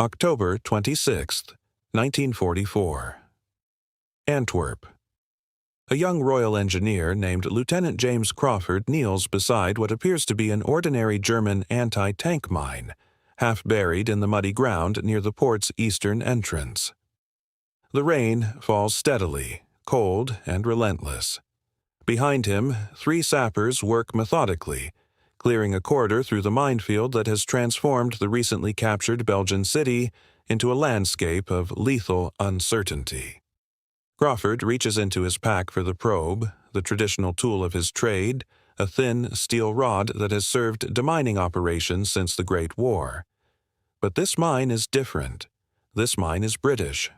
October 26, 1944. Antwerp. A young Royal Engineer named Lieutenant James Crawford kneels beside what appears to be an ordinary German anti-tank mine, half buried in the muddy ground near the port's eastern entrance. The rain falls steadily, cold and relentless. Behind him, 3 sappers work methodically, clearing a corridor through the minefield that has transformed the recently captured Belgian city into a landscape of lethal uncertainty. Crawford reaches into his pack for the probe, the traditional tool of his trade, a thin steel rod that has served demining operations since the Great War. But this mine is different. This mine is British.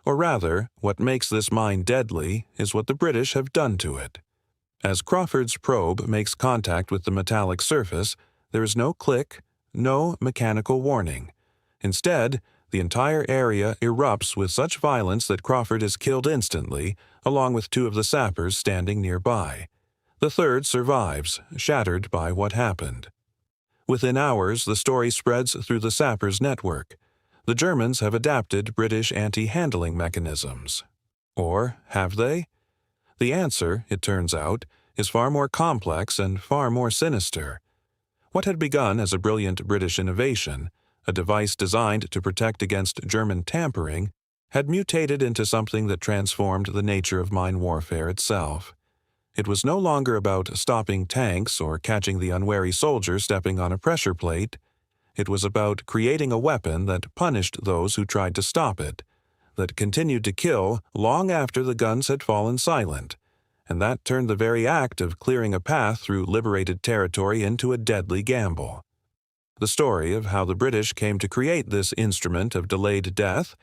Or rather, what makes this mine deadly is what the British have done to it. As Crawford's probe makes contact with the metallic surface, there is no click, no mechanical warning. Instead, the entire area erupts with such violence that Crawford is killed instantly, along with 2 of the sappers standing nearby. The third survives, shattered by what happened. Within hours, the story spreads through the sappers' network. The Germans have adapted British anti-handling mechanisms. Or have they? The answer, it turns out, is far more complex and far more sinister. What had begun as a brilliant British innovation, a device designed to protect against German tampering, had mutated into something that transformed the nature of mine warfare itself. It was no longer about stopping tanks or catching the unwary soldier stepping on a pressure plate. It was about creating a weapon that punished those who tried to stop it, that continued to kill long after the guns had fallen silent, and that turned the very act of clearing a path through liberated territory into a deadly gamble. The story of how the British came to create this instrument of delayed death,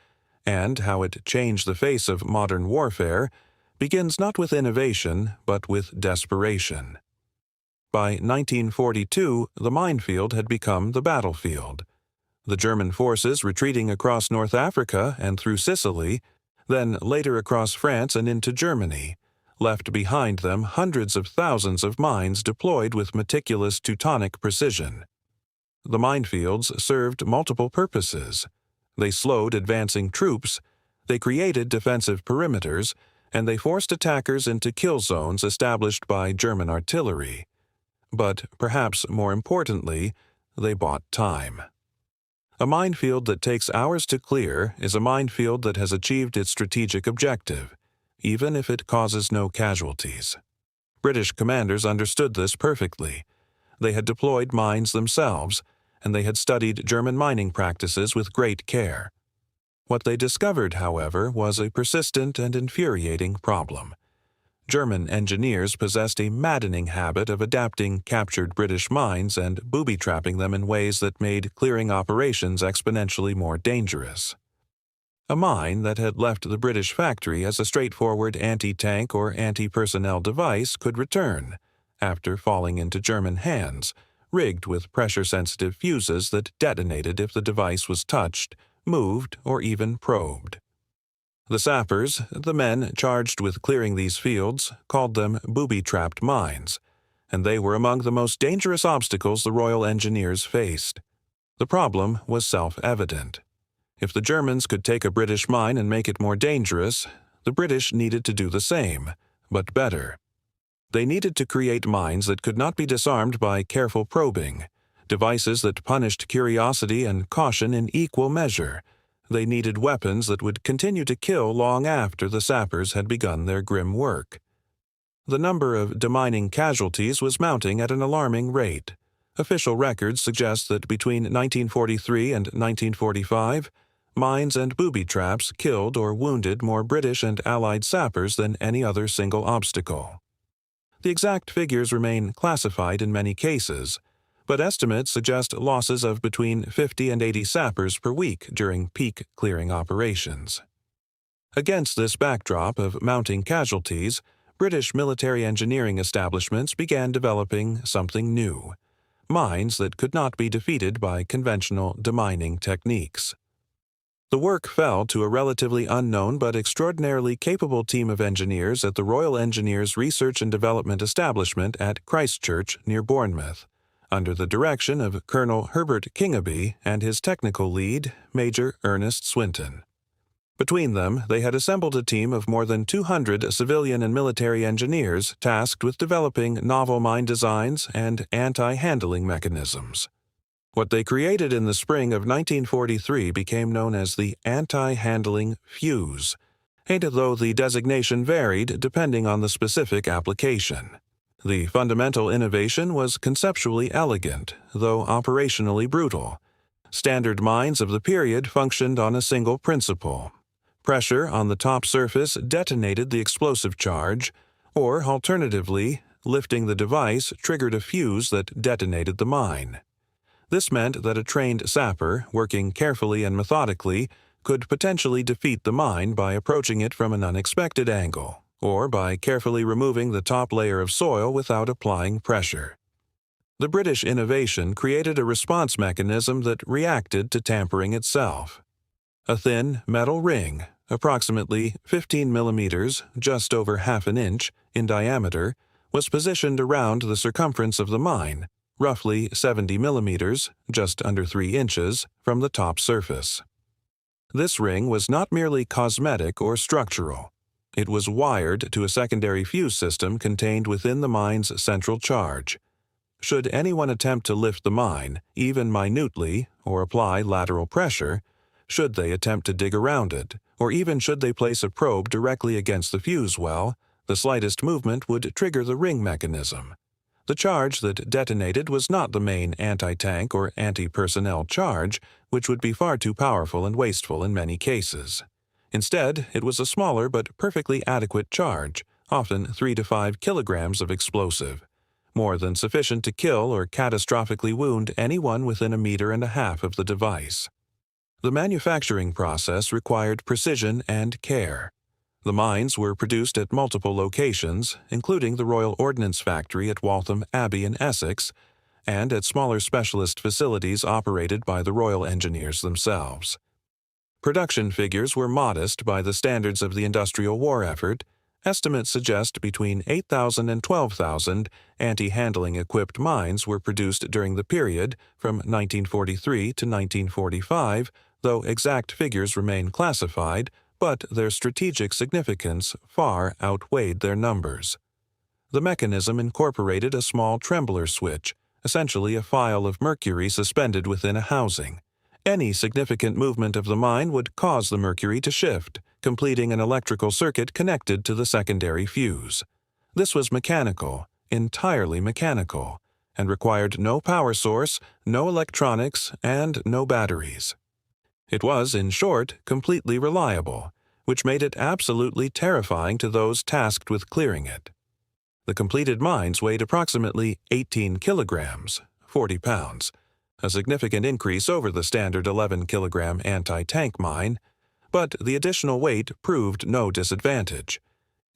and how it changed the face of modern warfare, begins not with innovation, but with desperation. By 1942, the minefield had become the battlefield. The German forces retreating across North Africa and through Sicily, then later across France and into Germany, left behind them hundreds of thousands of mines deployed with meticulous Teutonic precision. The minefields served multiple purposes. They slowed advancing troops, they created defensive perimeters, and they forced attackers into kill zones established by German artillery. But perhaps more importantly, they bought time. A minefield that takes hours to clear is a minefield that has achieved its strategic objective, even if it causes no casualties. British commanders understood this perfectly. They had deployed mines themselves, and they had studied German mining practices with great care. What they discovered, however, was a persistent and infuriating problem. German engineers possessed a maddening habit of adapting captured British mines and booby-trapping them in ways that made clearing operations exponentially more dangerous. A mine that had left the British factory as a straightforward anti-tank or anti-personnel device could return, after falling into German hands, rigged with pressure-sensitive fuses that detonated if the device was touched, moved, or even probed. The sappers, the men charged with clearing these fields, called them booby-trapped mines, and they were among the most dangerous obstacles the Royal Engineers faced. The problem was self-evident. If the Germans could take a British mine and make it more dangerous, the British needed to do the same, but better. They needed to create mines that could not be disarmed by careful probing, devices that punished curiosity and caution in equal measure. They needed weapons that would continue to kill long after the sappers had begun their grim work. The number of demining casualties was mounting at an alarming rate. Official records suggest that between 1943 and 1945, mines and booby traps killed or wounded more British and Allied sappers than any other single obstacle. The exact figures remain classified in many cases, but estimates suggest losses of between 50 and 80 sappers per week during peak clearing operations. Against this backdrop of mounting casualties, British military engineering establishments began developing something new: mines that could not be defeated by conventional demining techniques. The work fell to a relatively unknown but extraordinarily capable team of engineers at the Royal Engineers Research and Development Establishment at Christchurch near Bournemouth, under the direction of Colonel Herbert Kingaby and his technical lead, Major Ernest Swinton. Between them, they had assembled a team of more than 200 civilian and military engineers tasked with developing novel mine designs and anti-handling mechanisms. What they created in the spring of 1943 became known as the anti-handling fuse, though the designation varied depending on the specific application. The fundamental innovation was conceptually elegant, though operationally brutal. Standard mines of the period functioned on a single principle. Pressure on the top surface detonated the explosive charge, or alternatively, lifting the device triggered a fuse that detonated the mine. This meant that a trained sapper, working carefully and methodically, could potentially defeat the mine by approaching it from an unexpected angle, or by carefully removing the top layer of soil without applying pressure. The British innovation created a response mechanism that reacted to tampering itself. A thin metal ring, approximately 15 millimeters, just over half an inch, in diameter, was positioned around the circumference of the mine, roughly 70 millimeters, just under 3 inches, from the top surface. This ring was not merely cosmetic or structural. It was wired to a secondary fuse system contained within the mine's central charge. Should anyone attempt to lift the mine, even minutely, or apply lateral pressure, should they attempt to dig around it, or even should they place a probe directly against the fuse well, the slightest movement would trigger the ring mechanism. The charge that detonated was not the main anti-tank or anti-personnel charge, which would be far too powerful and wasteful in many cases. Instead, it was a smaller but perfectly adequate charge, often 3 to 5 kilograms of explosive, more than sufficient to kill or catastrophically wound anyone within 1.5 meters of the device. The manufacturing process required precision and care. The mines were produced at multiple locations, including the Royal Ordnance Factory at Waltham Abbey in Essex, and at smaller specialist facilities operated by the Royal Engineers themselves. Production figures were modest by the standards of the industrial war effort. Estimates suggest between 8,000 and 12,000 anti-handling equipped mines were produced during the period from 1943 to 1945, though exact figures remain classified, but their strategic significance far outweighed their numbers. The mechanism incorporated a small trembler switch, essentially a phial of mercury suspended within a housing. Any significant movement of the mine would cause the mercury to shift, completing an electrical circuit connected to the secondary fuse. This was mechanical, entirely mechanical, and required no power source, no electronics, and no batteries. It was, in short, completely reliable, which made it absolutely terrifying to those tasked with clearing it. The completed mines weighed approximately 18 kilograms, 40 pounds, a significant increase over the standard 11-kilogram anti-tank mine, but the additional weight proved no disadvantage.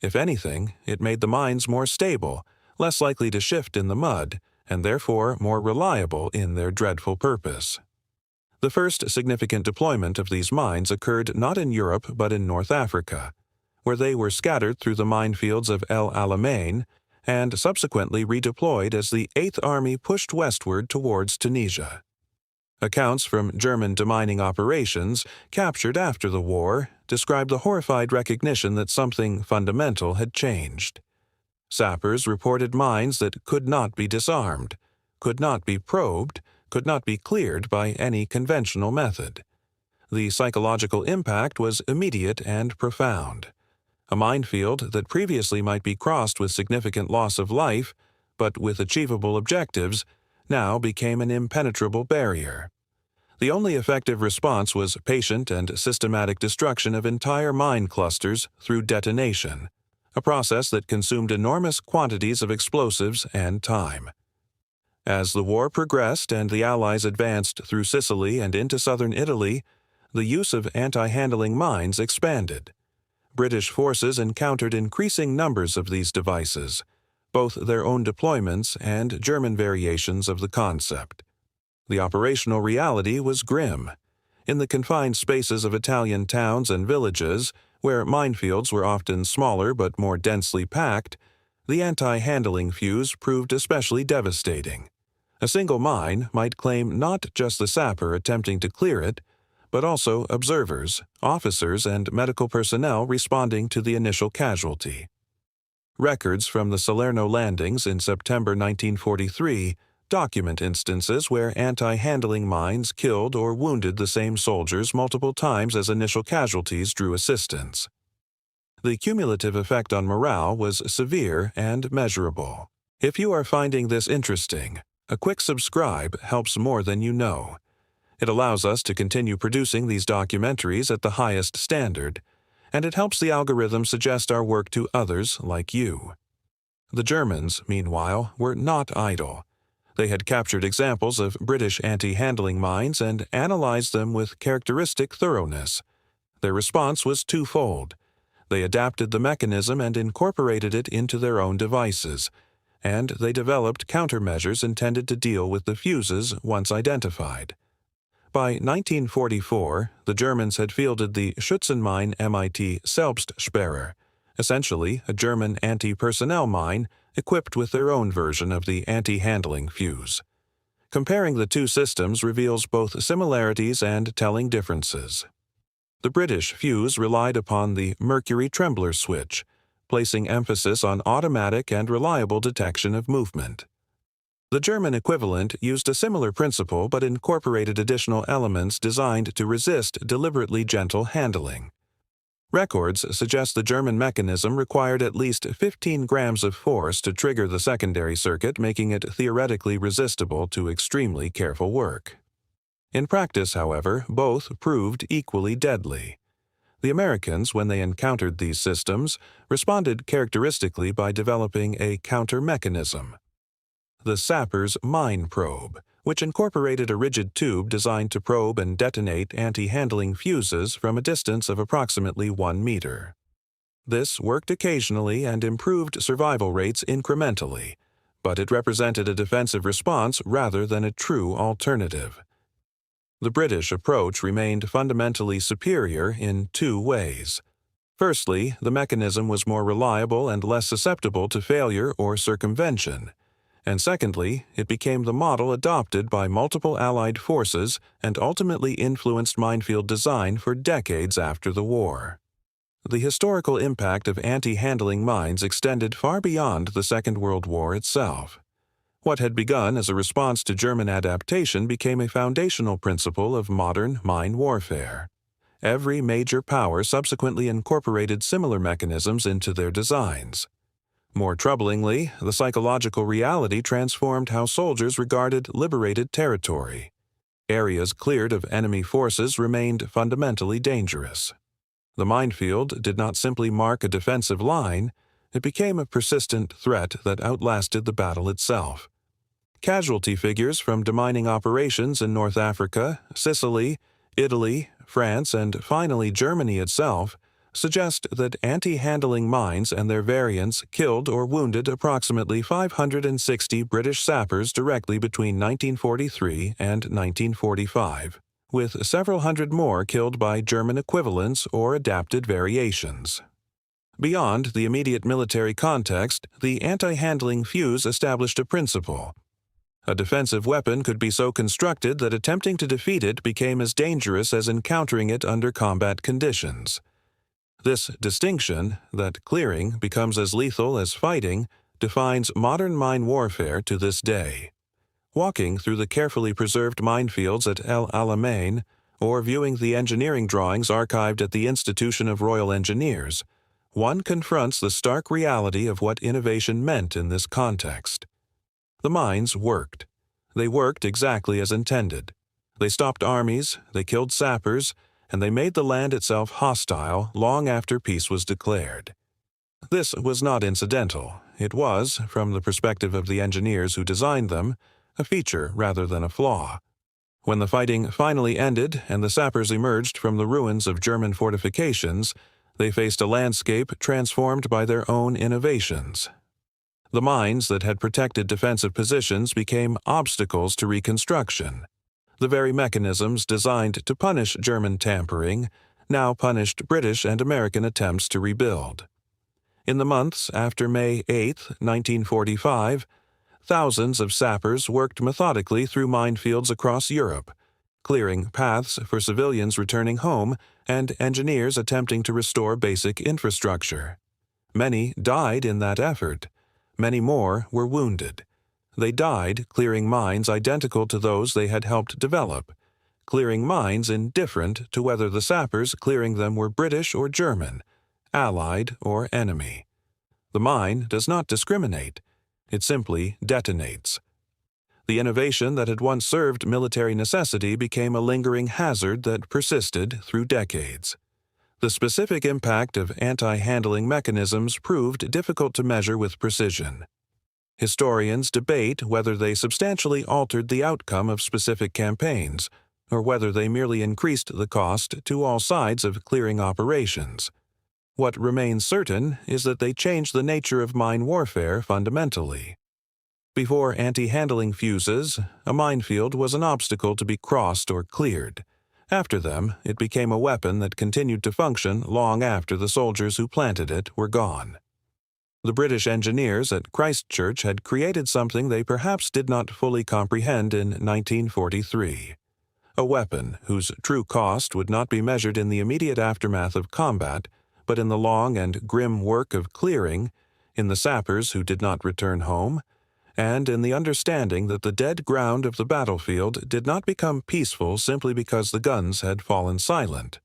If anything, it made the mines more stable, less likely to shift in the mud, and therefore more reliable in their dreadful purpose. The first significant deployment of these mines occurred not in Europe but in North Africa, where they were scattered through the minefields of El Alamein and subsequently redeployed as the 8th Army pushed westward towards Tunisia. Accounts from German demining operations captured after the war describe the horrified recognition that something fundamental had changed. Sappers reported mines that could not be disarmed, could not be probed, could not be cleared by any conventional method. The psychological impact was immediate and profound. A minefield that previously might be crossed with significant loss of life, but with achievable objectives, now became an impenetrable barrier. The only effective response was patient and systematic destruction of entire mine clusters through detonation, a process that consumed enormous quantities of explosives and time. As the war progressed and the Allies advanced through Sicily and into southern Italy, the use of anti-handling mines expanded. British forces encountered increasing numbers of these devices, both their own deployments and German variations of the concept. The operational reality was grim. In the confined spaces of Italian towns and villages, where minefields were often smaller but more densely packed, the anti-handling fuse proved especially devastating. A single mine might claim not just the sapper attempting to clear it, but also observers, officers, and medical personnel responding to the initial casualty. Records from the Salerno landings in September 1943 document instances where anti-handling mines killed or wounded the same soldiers multiple times as initial casualties drew assistance. The cumulative effect on morale was severe and measurable. If you are finding this interesting, a quick subscribe helps more than you know. It allows us to continue producing these documentaries at the highest standard, and it helps the algorithm suggest our work to others like you. The Germans, meanwhile, were not idle. They had captured examples of British anti-handling mines and analyzed them with characteristic thoroughness. Their response was twofold. They adapted the mechanism and incorporated it into their own devices, and they developed countermeasures intended to deal with the fuses once identified. By 1944, the Germans had fielded the Schützenmine MIT Selbstsperrer, essentially a German anti-personnel mine equipped with their own version of the anti-handling fuse. Comparing the two systems reveals both similarities and telling differences. The British fuse relied upon the mercury trembler switch, placing emphasis on automatic and reliable detection of movement. The German equivalent used a similar principle but incorporated additional elements designed to resist deliberately gentle handling. Records suggest the German mechanism required at least 15 grams of force to trigger the secondary circuit, making it theoretically resistible to extremely careful work. In practice, however, both proved equally deadly. The Americans, when they encountered these systems, responded characteristically by developing a counter-mechanism. The sappers' mine probe, which incorporated a rigid tube designed to probe and detonate anti-handling fuses from a distance of approximately 1 meter. This worked occasionally and improved survival rates incrementally, but it represented a defensive response rather than a true alternative. The British approach remained fundamentally superior in two ways. Firstly, the mechanism was more reliable and less susceptible to failure or circumvention. And secondly, it became the model adopted by multiple Allied forces and ultimately influenced minefield design for decades after the war. The historical impact of anti-handling mines extended far beyond the Second World War itself. What had begun as a response to German adaptation became a foundational principle of modern mine warfare. Every major power subsequently incorporated similar mechanisms into their designs. More troublingly, the psychological reality transformed how soldiers regarded liberated territory. Areas cleared of enemy forces remained fundamentally dangerous. The minefield did not simply mark a defensive line, it became a persistent threat that outlasted the battle itself. Casualty figures from demining operations in North Africa, Sicily, Italy, France, and finally Germany itself suggest that anti-handling mines and their variants killed or wounded approximately 560 British sappers directly between 1943 and 1945, with several hundred more killed by German equivalents or adapted variations. Beyond the immediate military context, the anti-handling fuse established a principle. A defensive weapon could be so constructed that attempting to defeat it became as dangerous as encountering it under combat conditions. This distinction, that clearing becomes as lethal as fighting, defines modern mine warfare to this day. Walking through the carefully preserved minefields at El Alamein, or viewing the engineering drawings archived at the Institution of Royal Engineers, one confronts the stark reality of what innovation meant in this context. The mines worked. They worked exactly as intended. They stopped armies, they killed sappers, and they made the land itself hostile long after peace was declared. This was not incidental. It was, from the perspective of the engineers who designed them, a feature rather than a flaw. When the fighting finally ended and the sappers emerged from the ruins of German fortifications, they faced a landscape transformed by their own innovations. The mines that had protected defensive positions became obstacles to reconstruction. The very mechanisms designed to punish German tampering now punished British and American attempts to rebuild. In the months after May 8, 1945, thousands of sappers worked methodically through minefields across Europe, clearing paths for civilians returning home and engineers attempting to restore basic infrastructure. Many died in that effort. Many more were wounded. They died clearing mines identical to those they had helped develop, clearing mines indifferent to whether the sappers clearing them were British or German, Allied or enemy. The mine does not discriminate. It simply detonates. The innovation that had once served military necessity became a lingering hazard that persisted through decades. The specific impact of anti-handling mechanisms proved difficult to measure with precision. Historians debate whether they substantially altered the outcome of specific campaigns, or whether they merely increased the cost to all sides of clearing operations. What remains certain is that they changed the nature of mine warfare fundamentally. Before anti-handling fuses, a minefield was an obstacle to be crossed or cleared. After them, it became a weapon that continued to function long after the soldiers who planted it were gone. The British engineers at Christchurch had created something they perhaps did not fully comprehend in 1943. A weapon whose true cost would not be measured in the immediate aftermath of combat, but in the long and grim work of clearing, in the sappers who did not return home, and in the understanding that the dead ground of the battlefield did not become peaceful simply because the guns had fallen silent.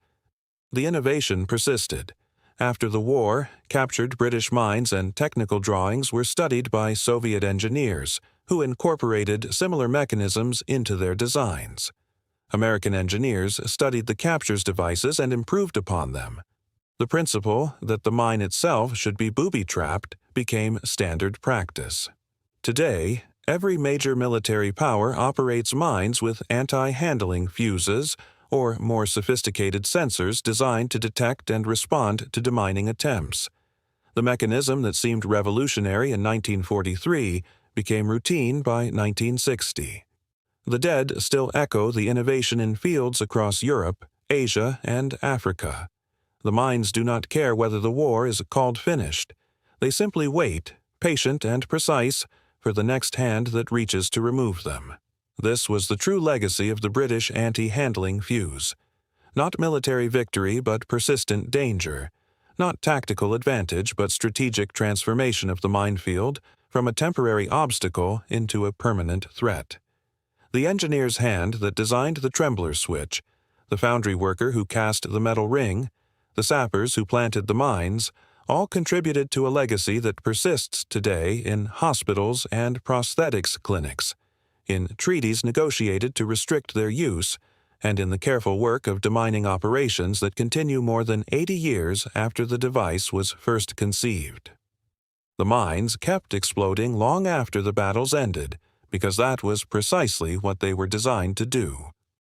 The innovation persisted. After the war, captured British mines and technical drawings were studied by Soviet engineers, who incorporated similar mechanisms into their designs. American engineers studied the captures devices and improved upon them. The principle that the mine itself should be booby-trapped became standard practice. Today, every major military power operates mines with anti-handling fuses or more sophisticated sensors designed to detect and respond to demining attempts. The mechanism that seemed revolutionary in 1943 became routine by 1960. The dead still echo the innovation in fields across Europe, Asia, and Africa. The mines do not care whether the war is called finished. They simply wait, patient and precise, for the next hand that reaches to remove them. This was the true legacy of the British anti-handling fuse. Not military victory, but persistent danger. Not tactical advantage, but strategic transformation of the minefield from a temporary obstacle into a permanent threat. The engineer's hand that designed the trembler switch, the foundry worker who cast the metal ring, the sappers who planted the mines, all contributed to a legacy that persists today in hospitals and prosthetics clinics, in treaties negotiated to restrict their use, and in the careful work of demining operations that continue more than 80 years after the device was first conceived. The mines kept exploding long after the battles ended, because that was precisely what they were designed to do.